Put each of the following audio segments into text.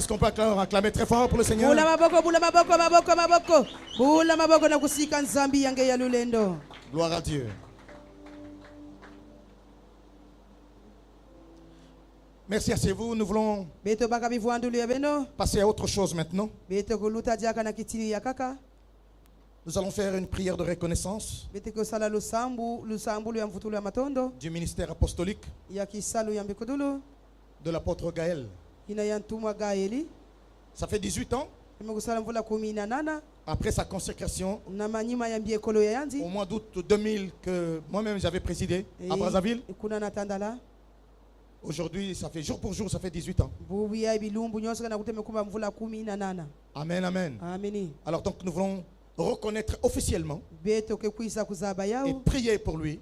qu'on peut acclamer très fort pour le Seigneur? Gloire à Dieu. Merci, asseyez-vous. Nous voulons passer à autre chose maintenant. Nous allons faire une prière de reconnaissance du ministère apostolique de l'apôtre Gaël. Ça fait 18 ans après sa consécration au mois d'août 2000 que moi-même j'avais présidé à Brazzaville. Aujourd'hui, ça fait jour pour jour, ça fait 18 ans. Amen, amen. Alors donc nous voulons reconnaître officiellement et prier pour lui,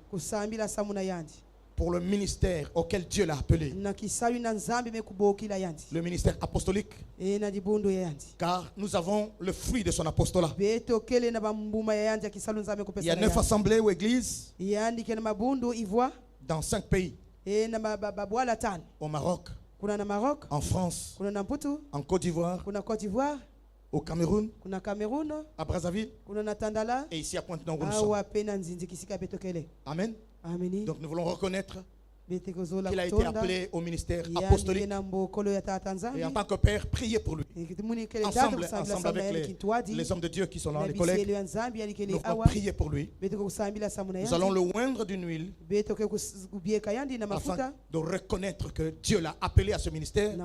pour le ministère auquel Dieu l'a appelé, le ministère apostolique, car nous avons le fruit de son apostolat. Il y a 9 assemblées ou églises dans 5 pays. Au Maroc, en France, en Côte d'Ivoire, au Cameroun, à Brazzaville et ici à Pointe-Noire. Amen. Donc nous voulons reconnaître qu'il a été appelé au ministère apostolique et en tant que père, prier pour lui. Ensemble avec les hommes de Dieu qui sont là, les collègues, nous allons prier pour lui. Nous allons le oindre d'une huile afin de reconnaître que Dieu l'a appelé à ce ministère, de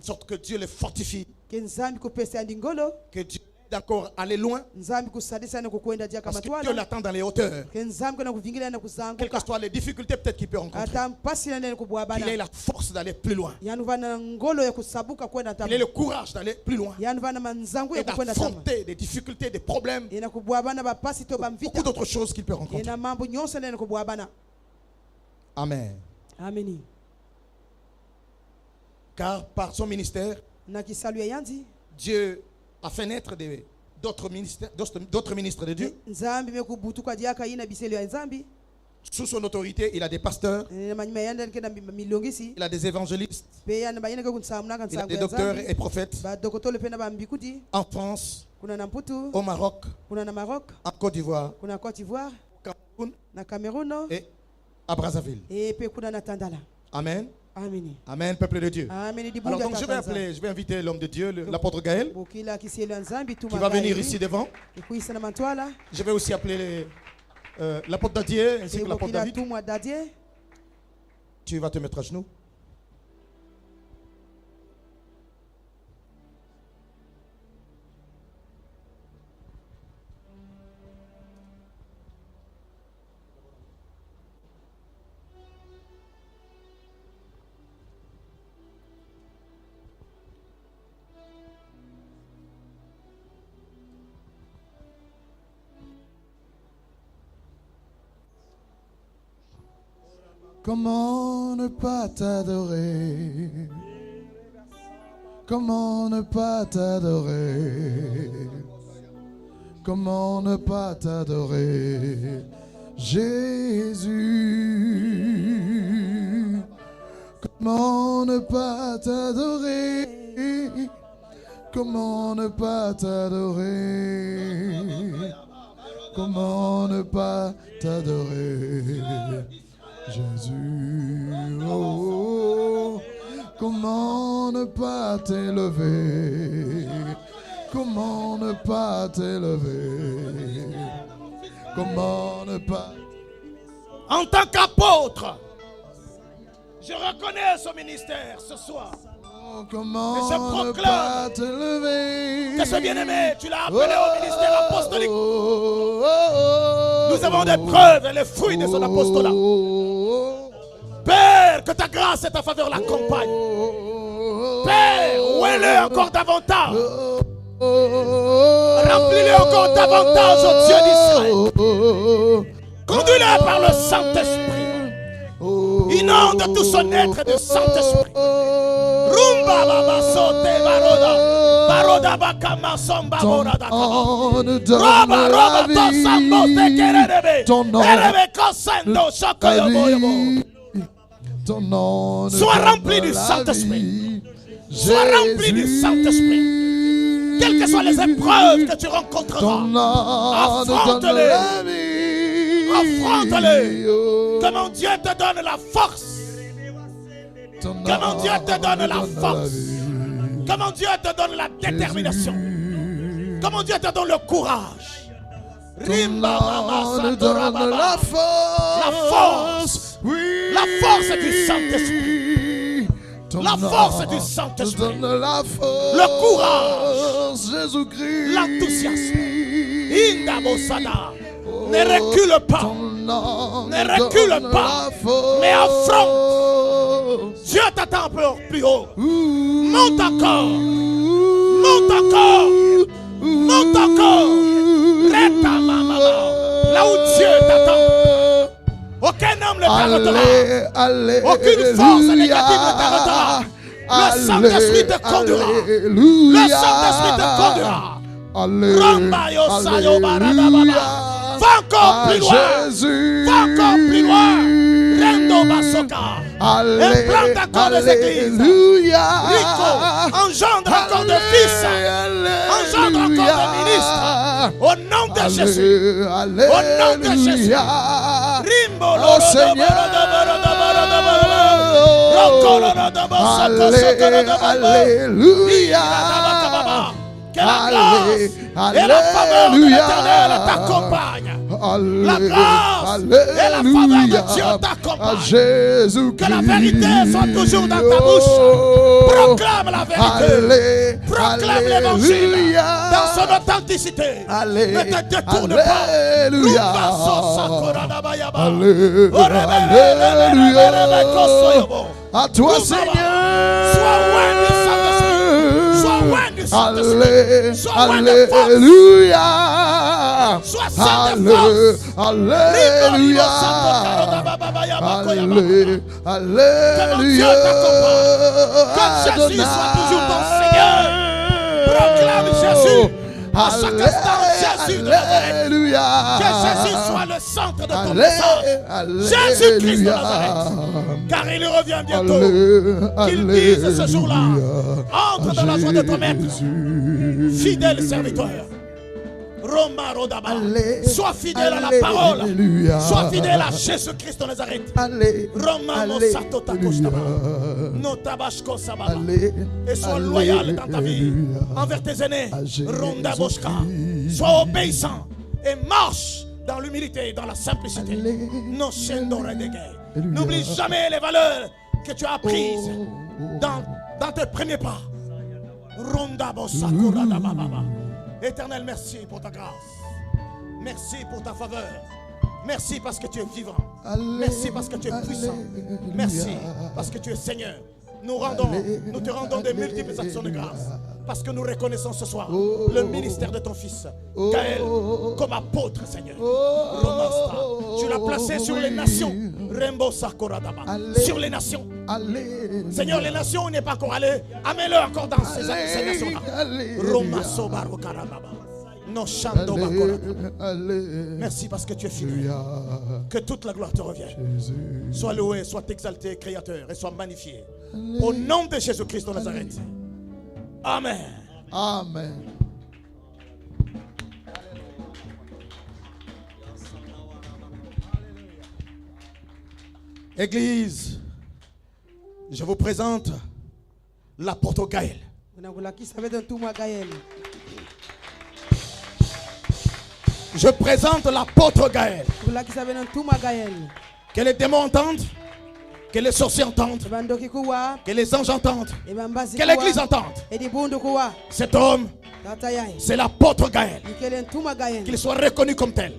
sorte que Dieu le fortifie, que Dieu d'accord, aller loin, parce que Dieu l'attend dans les hauteurs. Quelles que soient les difficultés peut-être qu'il peut rencontrer, qu'il ait la force d'aller plus loin, qu'il ait le courage d'aller plus loin et d'affronter des difficultés, des problèmes, beaucoup d'autres choses qu'il peut rencontrer. Amen. Car par son ministère, Dieu a fait naître d'autres ministres de Dieu. Sous son autorité, il a des pasteurs, il a des évangélistes, il a des docteurs et prophètes en France, au Maroc, en Côte d'Ivoire, au Cameroun et à Brazzaville. Amen. Amen, peuple de Dieu. Alors donc je vais inviter l'homme de Dieu, l'apôtre Gaël, qui va venir ici devant. Je vais aussi appeler l'apôtre Dadier ainsi que l'apôtre David. Tu vas te mettre à genoux. Comment ne pas t'adorer? Comment ne pas t'adorer? Comment ne pas t'adorer, Jésus? Comment ne pas t'adorer? Comment ne pas t'adorer? Comment ne pas t'adorer, Jésus? Oh, comment ne pas t'élever? Comment ne pas t'élever? Comment ne pas... En tant qu'apôtre, je reconnais ce ministère ce soir. Oh, comment et je proclame ne pas t'élever? Que ce bien-aimé, tu l'as appelé au ministère apostolique. Nous avons des preuves et les fruits de son apostolat. Père, que ta grâce et ta faveur l'accompagnent. Père, ouais-le encore davantage. Remplis-le encore davantage, au Dieu d'Israël. Conduis-le par le Saint-Esprit. Inonde tout son être de Saint-Esprit. Rumba baba sote baroda. Baroda bakama somba borada. Roba roba to sambo te kerebe. Erebe kosendo shokoyobo yobo. Sois rempli du Saint-Esprit. Sois rempli du Saint-Esprit. Quelles que soient les épreuves que tu rencontreras, affronte-les. Affronte-les. Que mon Dieu te donne la force. Que mon Dieu te donne la force. Que mon Dieu te donne la détermination. Que mon Dieu te donne le courage. La force. La force du Saint-Esprit. La force du Saint-Esprit. Le courage. Jésus-Christ. L'enthousiasme. Indabosada. Ne recule pas. Ne recule pas. Mais affronte. Dieu t'attend un peu plus haut. Monte encore. Monte encore. Monte encore. Reta mama. Là où Dieu t'attend. Aucun homme ne t'arrêtera. Aucune force négative ne t'arrêtera. Le Saint-Esprit te conduira. Le Saint-Esprit te conduira. Va encore plus loin. Va encore plus loin. Rendo Basoka. Implante encore des églises. Rico, engendre encore de fils. Engendre encore de ministres. Au nom de Jésus. Au nom de Jésus. Rimbo, oh Seigneur. Alléluia. Que la grâce et la faveur de l'Éternel t'accompagnent. La grâce et la faveur de Dieu t'accompagnent. Que la vérité soit toujours dans ta bouche. Proclame la vérité. Proclame l'évangile dans son authenticité. Ne te détourne pas. Alléluia. À toi, Seigneur. Sois loin du Saint-Esprit. Sois loin du Saint-Esprit. Sois loin de force. Alléluia. Sois saint de force. Alléluia. Alléluia. Que Jésus soit toujours ton Seigneur. Proclame Jésus. À chaque instant, Jésus de Nazareth. Que Jésus soit le centre de ton message. Jésus-Christ de Nazareth. Car il revient bientôt. Qu'il dise ce jour-là: entre dans la joie de ton maître, fidèle serviteur. Sois fidèle à la parole. Sois fidèle à Jésus-Christ de Nazareth. Et sois loyal dans ta vie envers tes aînés. Sois obéissant et marche dans l'humilité et dans la simplicité. N'oublie jamais les valeurs que tu as apprises dans tes premiers pas. Éternel, merci pour ta grâce. Merci pour ta faveur. Merci parce que tu es vivant. Merci parce que tu es puissant. Merci parce que tu es Seigneur. Nous te rendons de multiples actions de grâce. Parce que nous reconnaissons ce soir le ministère de ton fils Gaël comme apôtre, Seigneur. Tu l'as placé sur les nations. Sur les nations. Seigneur, les nations, il n'est pas encore allé. Amène-le encore dans ces nations-là. Merci parce que tu es fidèle. Que toute la gloire te revienne. Sois loué, sois exalté, Créateur, et sois magnifié. Au nom de Jésus-Christ de Nazareth. Amen. Amen. Église, je vous présente l'apôtre Gaël. Je présente l'apôtre Gaël. Que les démons entendent, que les sorciers entendent, que les anges entendent, que l'église entende. Cet homme, c'est l'apôtre Gaël. Qu'il soit reconnu comme tel.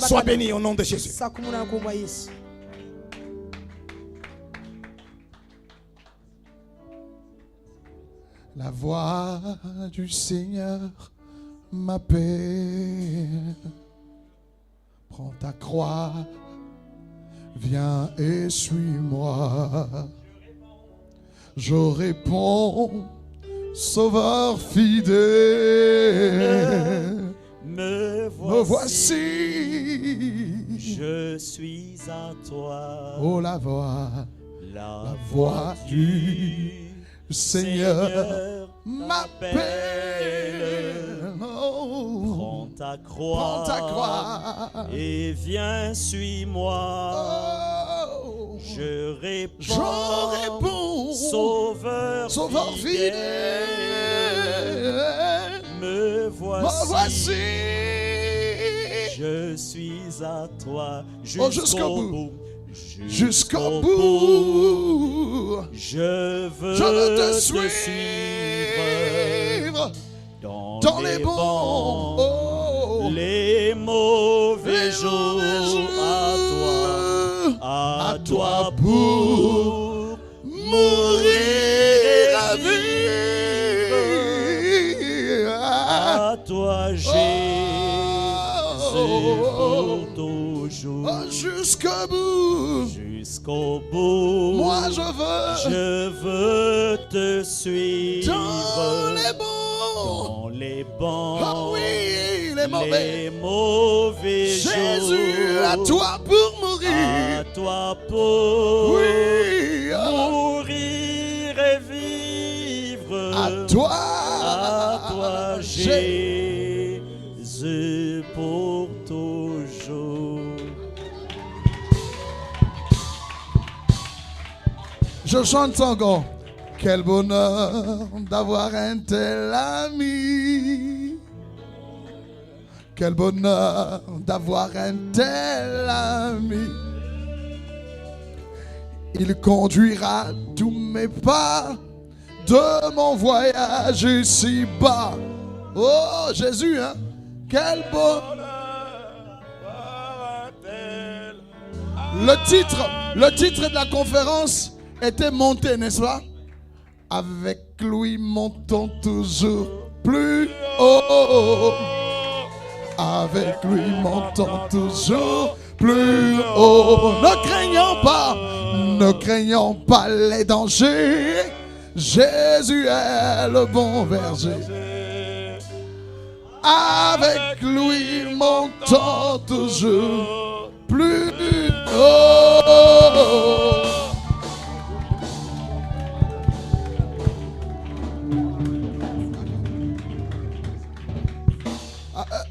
Sois béni au nom de Jésus. La voix du Seigneur m'appelle. Prends ta croix, viens et suis-moi. Je réponds, Sauveur fidèle. Me voici. Je suis à toi. Oh, la voix du Seigneur m'appelle. Prends ta croix et viens, suis-moi. Je réponds, Sauveur fidèle, me voici. Je suis à toi jusqu'au bout. Jusqu'au bout. Je veux te suivre dans les bons, les mauvais jours. À toi pour mourir à vivre. À toi Jésus pour toujours. Jusqu'au bout. Jusqu'au bout. Moi je veux te suivre dans les bons. Dans les bons. Oh oui, les mauvais Jésus, jours. à toi pour mourir. À toi pour mourir et vivre. À toi Jésus pour toujours. Je chante encore. Quel bonheur d'avoir un tel ami. Quel bonheur d'avoir un tel ami. Il conduira tous mes pas de mon voyage ici-bas. Oh Jésus, hein? Quel bonheur. Le titre de la conférence était monté, n'est-ce pas? Avec lui montons toujours plus haut. Avec lui montons toujours plus haut. Ne craignons pas les dangers. Jésus est le bon berger. Avec lui montons toujours plus haut.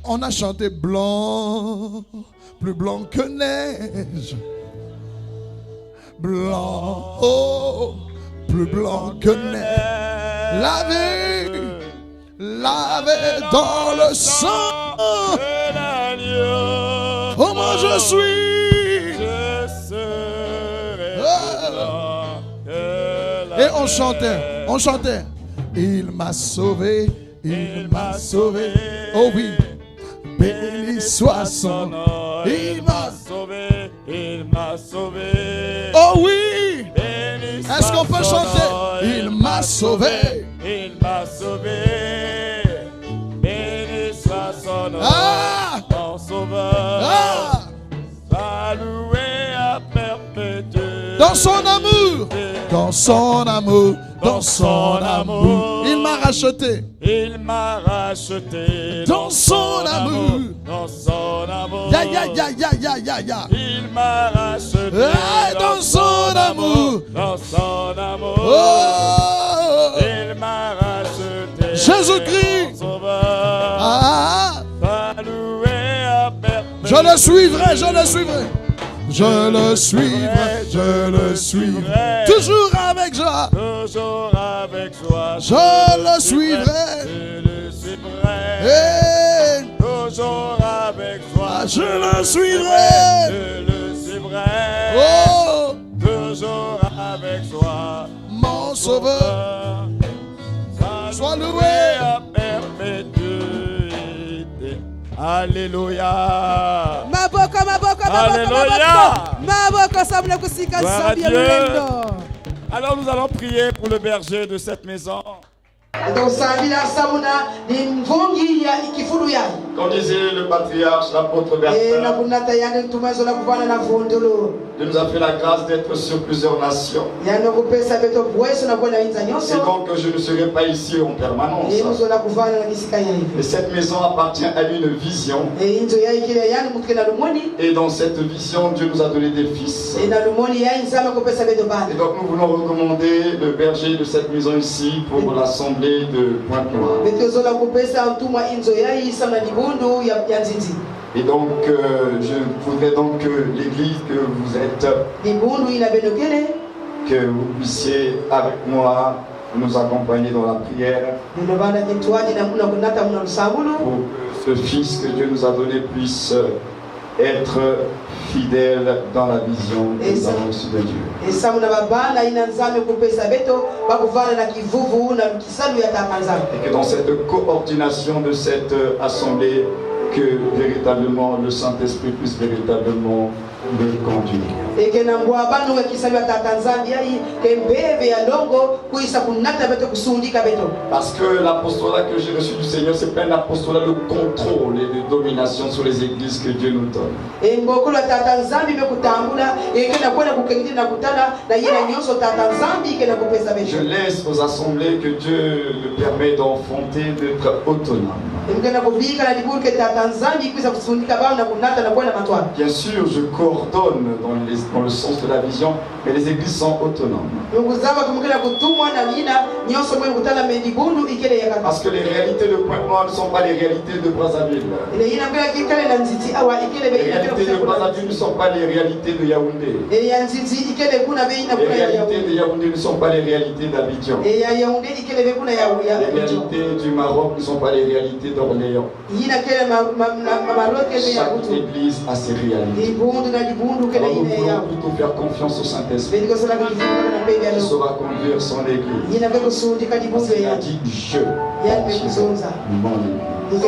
On a chanté blanc, plus blanc que neige. Blanc, oh, plus blanc que neige. Lavé dans le sang de l'agneau. Oh, moi je suis. Je serai Et on chantait. Il m'a sauvé, il m'a sauvé. Oh oui. Béni soit son nom. Il m'a sauvé, il m'a sauvé. Oh oui. Est-ce qu'on peut chanter? Il m'a sauvé, il m'a sauvé. Béni soit son nom. Mon sauveur. Salué à perpétuité. Dans son amour, dans son amour, dans son amour. Il m'a racheté. Il m'a racheté dans son amour. Dans son amour. Ya. Il m'a racheté dans son amour. Dans son amour. Oh. Il m'a racheté. Jésus-Christ. Je le suivrai. Je le suivrai. Toujours avec joie. Je le suivrai. Toujours avec joie. Je le suivrai. Oh. Toujours avec joie. Mon sauveur. Sois loué à perpétuité. Alléluia. Alléluia. Gloire à Dieu. Alors nous allons prier pour le berger de cette maison. Comme disait le patriarche, l'apôtre Bertrand, Dieu nous a fait la grâce d'être sur plusieurs nations. Et donc je ne serai pas ici en permanence. Et cette maison appartient à une vision. Et dans cette vision, Dieu nous a donné des fils. Et donc nous voulons recommander le berger de cette maison ici pour l'assemblée de Pointe-Noire. Et donc, je voudrais donc que l'église que vous êtes, que vous puissiez avec moi nous accompagner dans la prière pour que ce fils que Dieu nous a donné puisse être fidèle dans la vision que nous avons reçue de Dieu. Et que dans cette coordination de cette assemblée, que véritablement le Saint-Esprit puisse véritablement le conduire. Parce que l'apostolat que j'ai reçu du Seigneur, c'est pas un apostolat de contrôle et de domination sur les églises que Dieu nous donne. Je laisse aux assemblées que Dieu le permet d'enfanter d'être autonomes. Bien sûr, je coordonne dans le sens de la vision, mais les églises sont autonomes. Parce que les réalités de Pointe-Noire ne sont pas les réalités de Brazzaville. Les réalités de Brazzaville ne sont pas les réalités de Yaoundé. Les réalités de Yaoundé ne sont pas les réalités d'Abidjan. Les réalités du Maroc ne sont pas les réalités d'Orléans. Chaque église a ses réalités. Alors nous voulons plutôt faire confiance au Saint-Esprit qui saura conduire son église. Parce qu'il a dit je mon église.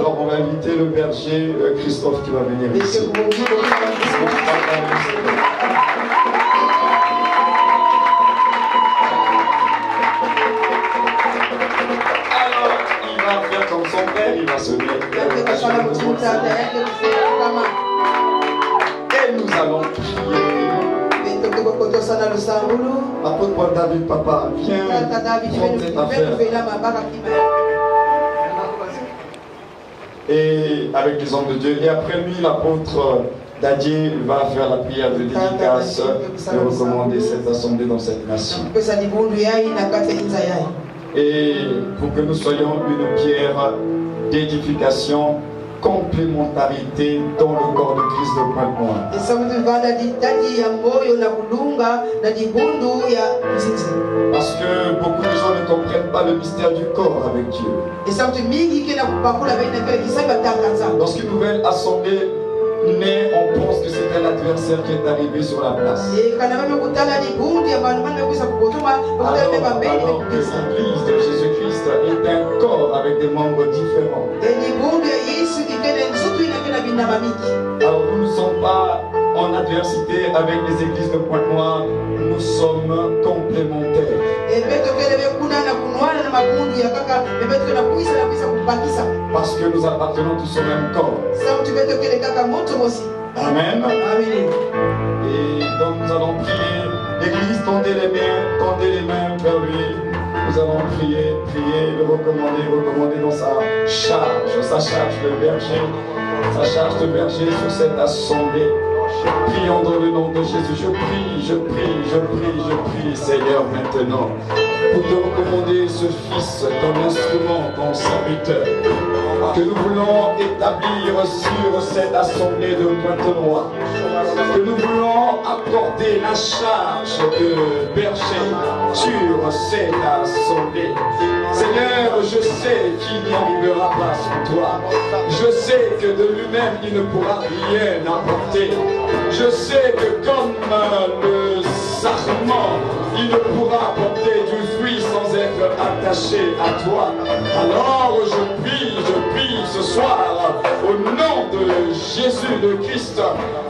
Alors on va inviter le berger Christophe qui va venir ici. Comme son père, il va se mettre. Et nous allons prier. Apôtre David, papa, viens prendre cette affaire. Et avec les hommes de Dieu. Et après lui, l'apôtre Dadier va faire la prière de dédicace et recommander cette assemblée dans cette nation. Et pour que nous soyons une pierre d'édification, complémentarité dans le corps de Christ de Pointe-Noire. Parce que beaucoup de gens ne comprennent pas le mystère du corps avec Dieu. Lorsqu'une nouvelle assemblée naît, on pense que c'est un adversaire qui est arrivé sur la place. Alors que l'église de Jésus-Christ est un corps avec des membres différents. Alors nous ne sommes pas en adversité avec les églises de Pointe-Noire, nous sommes complémentaires. Parce que nous appartenons tous au même corps. Amen. Et donc nous allons prier. L'église, tendez les mains vers lui. Nous allons prier, le recommander dans sa charge de berger, sur cette assemblée. Prions dans le nom de Jésus. Je prie, Seigneur, maintenant, pour te recommander ce fils, ton instrument, ton serviteur, que nous voulons établir sur cette assemblée de Pointe-Noire, que nous voulons accorder la charge de berger sur cette assemblée. Seigneur, je sais qu'il n'y arrivera pas sans toi. Je sais que de lui-même, il ne pourra rien apporter. Je sais que comme le sarment, il ne pourra apporter du fruit sans être attaché à toi. Alors je prie ce soir, au nom de Jésus le Christ,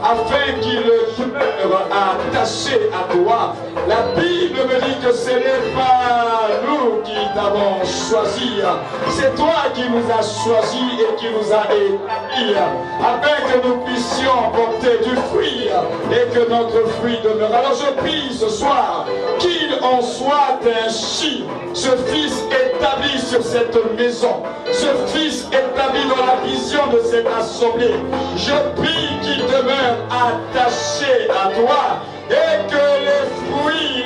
afin qu'il demeure attaché à toi. La Bible me dit que ce n'est pas nous qui t'avons choisi, c'est toi qui nous as choisis et qui nous a établis, afin que nous puissions porter du fruit et que notre fruit demeure. Alors je prie ce soir qu'il en soit ainsi, ce Fils établi sur cette maison, ce Fils établi dans la vision de cette assemblée. Je prie qu'il demeure attaché à toi et que les fruits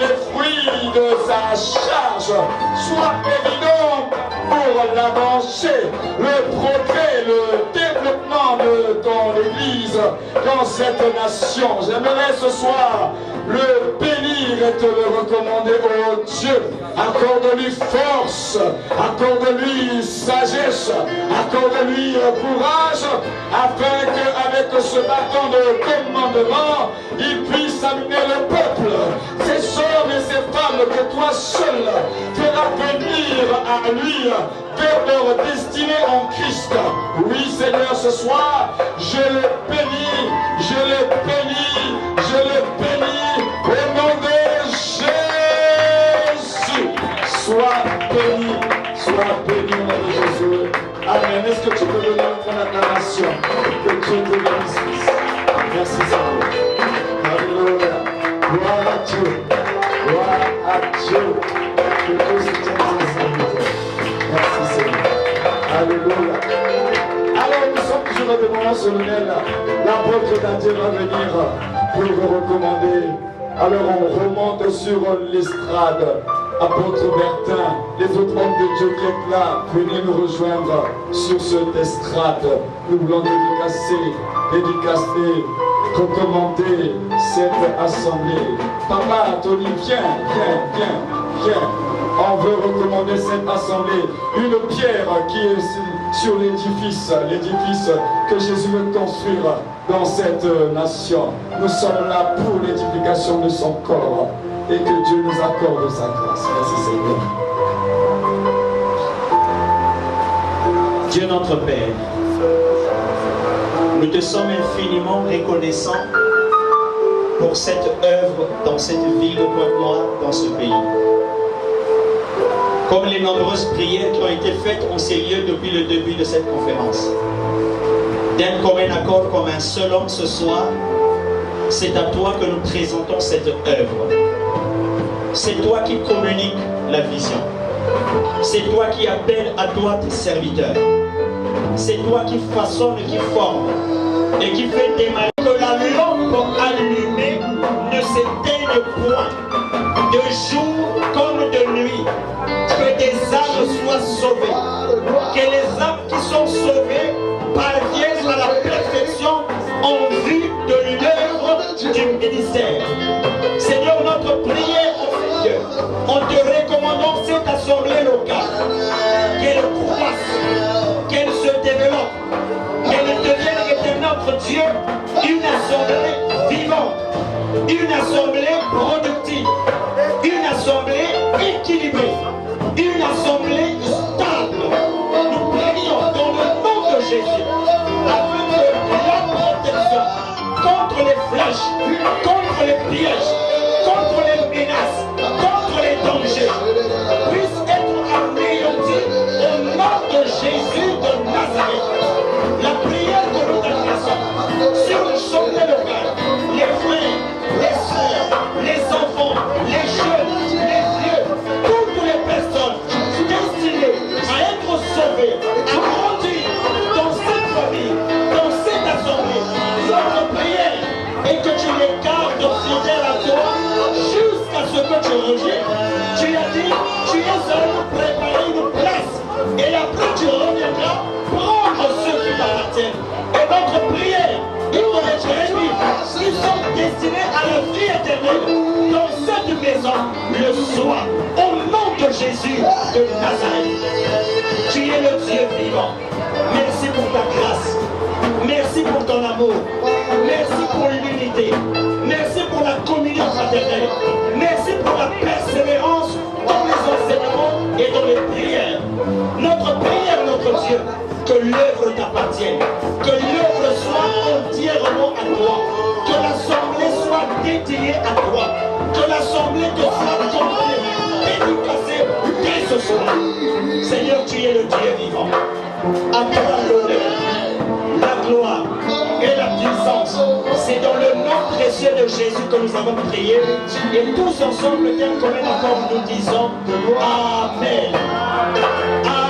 de sa charge soient évidents pour l'avancée, le progrès, le développement de ton Église dans cette nation. J'aimerais ce soir le bénir et te le recommander, oh Dieu. Accorde-lui force, accorde-lui sagesse, accorde-lui courage, afin qu'avec ce bâton de commandement, il puisse amener le peuple, ces hommes et ces femmes que toi seul feras venir à lui vers leur destinée en Christ. Oui Seigneur, ce soir, je le bénis, je le bénis, je le bénis au nom de Jésus. Sois béni au nom de Jésus. Amen. Est-ce que tu peux donner ton acclamation? Que Dieu te bénisse. Merci Seigneur. Alléluia. Gloire à Dieu. Gloire à Dieu. Que Dieu se tienne à sa vie. Merci Seigneur. Alléluia. Alors nous sommes toujours dans des moments solennels. L'apôtre d'Adieu va venir pour vous recommander. Alors on remonte sur l'estrade. Apôtre Bertin, les autres hommes de Dieu qui êtes là, venez nous rejoindre sur cette estrade. Nous voulons dédicacer, recommander cette assemblée. Papa, Tony, viens. On veut recommander cette assemblée. Une pierre qui est sur l'édifice que Jésus veut construire dans cette nation. Nous sommes là pour l'édification de son corps. Et que Dieu nous accorde sa grâce. Merci Seigneur. Dieu notre Père, nous te sommes infiniment reconnaissants pour cette œuvre dans cette ville de Pointe-Noire, dans ce pays. Comme les nombreuses prières qui ont été faites en ces lieux depuis le début de cette conférence. D'un commun accord, comme un seul homme ce soir, c'est à toi que nous présentons cette œuvre. C'est toi qui communiques la vision. C'est toi qui appelles à toi tes serviteurs. C'est toi qui façonne, qui forme et qui fait démarrer. Que la lampe allumée ne s'éteigne point, de jour comme de nuit. Que des âmes soient sauvées. Que les âmes qui sont sauvées parviennent à la perfection en vue de l'œuvre du ministère. Seigneur, notre prière, en te recommandant cette assemblée locale, qu'elle croisse, qu'elle se développe, qu'elle devienne notre Dieu une assemblée vivante, une assemblée productive, une assemblée équilibrée, une assemblée stable. Nous prions dans le nom de Jésus, afin que la protection contre les flèches, contre les pièges, contre les menaces, contre les dangers, puisse être anéanti au nom de Jésus de Nazareth. La prière que nous adressons sur le sommet local, les frères, les sœurs, les enfants, les jeunes, les vieux, toutes les personnes destinées à être sauvées, à grandir dans cette famille, dans cette assemblée, notre prière est que tu les gardes fidèles à toi jusqu'à ce que tu reviennes. Tu as dit, tu es allé nous préparer une place et après tu reviendras prendre ceux qui t'appartiennent. Et notre prière est pour les réunis qui sont destinés à la vie éternelle dans cette maison le soir. Au nom de Jésus de Nazareth, tu es le Dieu vivant. Merci pour ta grâce. Merci pour ton amour. Merci pour l'unité. Merci pour la communion fraternelle. Merci pour la persévérance dans les enseignements et dans les prières. Notre prière, notre Dieu, que l'œuvre ta t'appartienne. Que l'œuvre soit entièrement à toi. Que l'assemblée soit dédiée à toi. Que l'assemblée te soit complètement dédicacée dès ce soir. Seigneur, tu es le Dieu vivant. À toi l'honneur, la gloire et la puissance. C'est dans le nom précieux de Jésus que nous avons prié. Et tous ensemble, tel qu'on est encore, nous disons Amen. Amen.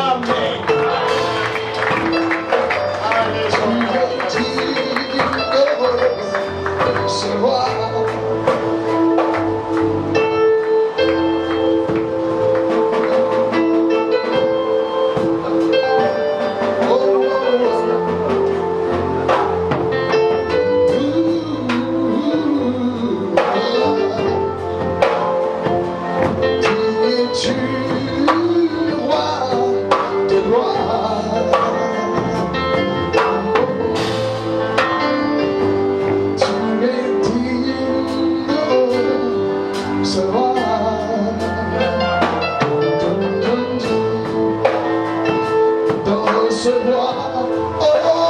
Recevoir, oh,